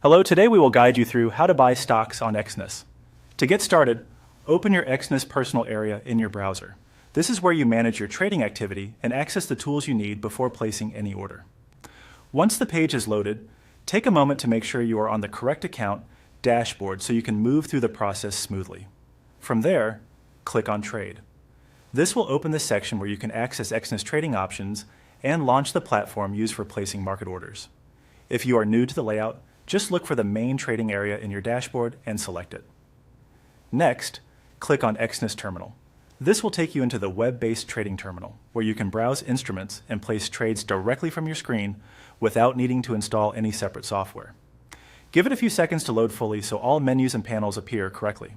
Hello, today we will guide you through how to buy stocks on Exness. To get started, open your Exness personal area in your browser. This is where you manage your trading activity and access the tools you need before placing any order. Once the page is loaded, take a moment to make sure you are on the correct account dashboard so you can move through the process smoothly. From there, click on Trade. This will open the section where you can access Exness trading options and launch the platform used for placing market orders. If you are new to the layout, just look for the main trading area in your dashboard and select it. Next, click on Exness Terminal. This will take you into the web-based trading terminal, where you can browse instruments and place trades directly from your screen without needing to install any separate software. Give it a few seconds to load fully so all menus and panels appear correctly.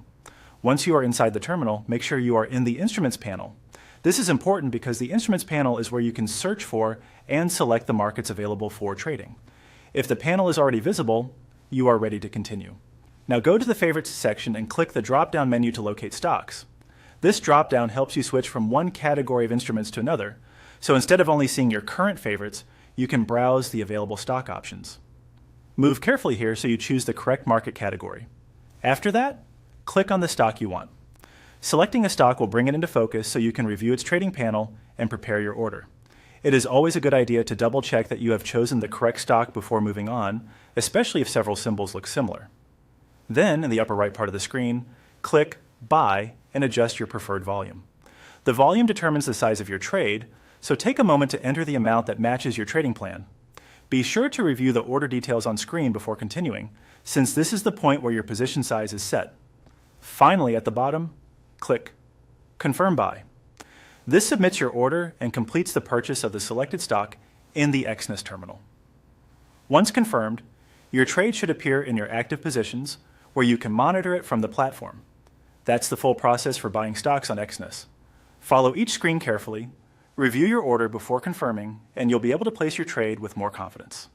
Once you are inside the terminal, make sure you are in the Instruments panel. This is important because the Instruments panel is where you can search for and select the markets available for trading. If the panel is already visible, you are ready to continue. Now go to the Favorites section and click the drop-down menu to locate stocks. This drop-down helps you switch from one category of instruments to another, so instead of only seeing your current favorites, you can browse the available stock options. Move carefully here so you choose the correct market category. After that, click on the stock you want. Selecting a stock will bring it into focus so you can review its trading panel and prepare your order. It is always a good idea to double-check that you have chosen the correct stock before moving on, especially if several symbols look similar. Then, in the upper right part of the screen, click Buy and adjust your preferred volume. The volume determines the size of your trade, so take a moment to enter the amount that matches your trading plan. Be sure to review the order details on screen before continuing, since this is the point where your position size is set. Finally, at the bottom, click Confirm Buy. This submits your order and completes the purchase of the selected stock in the Exness terminal. Once confirmed, your trade should appear in your active positions, where you can monitor it from the platform. That's the full process for buying stocks on Exness. Follow each screen carefully, review your order before confirming, and you'll be able to place your trade with more confidence.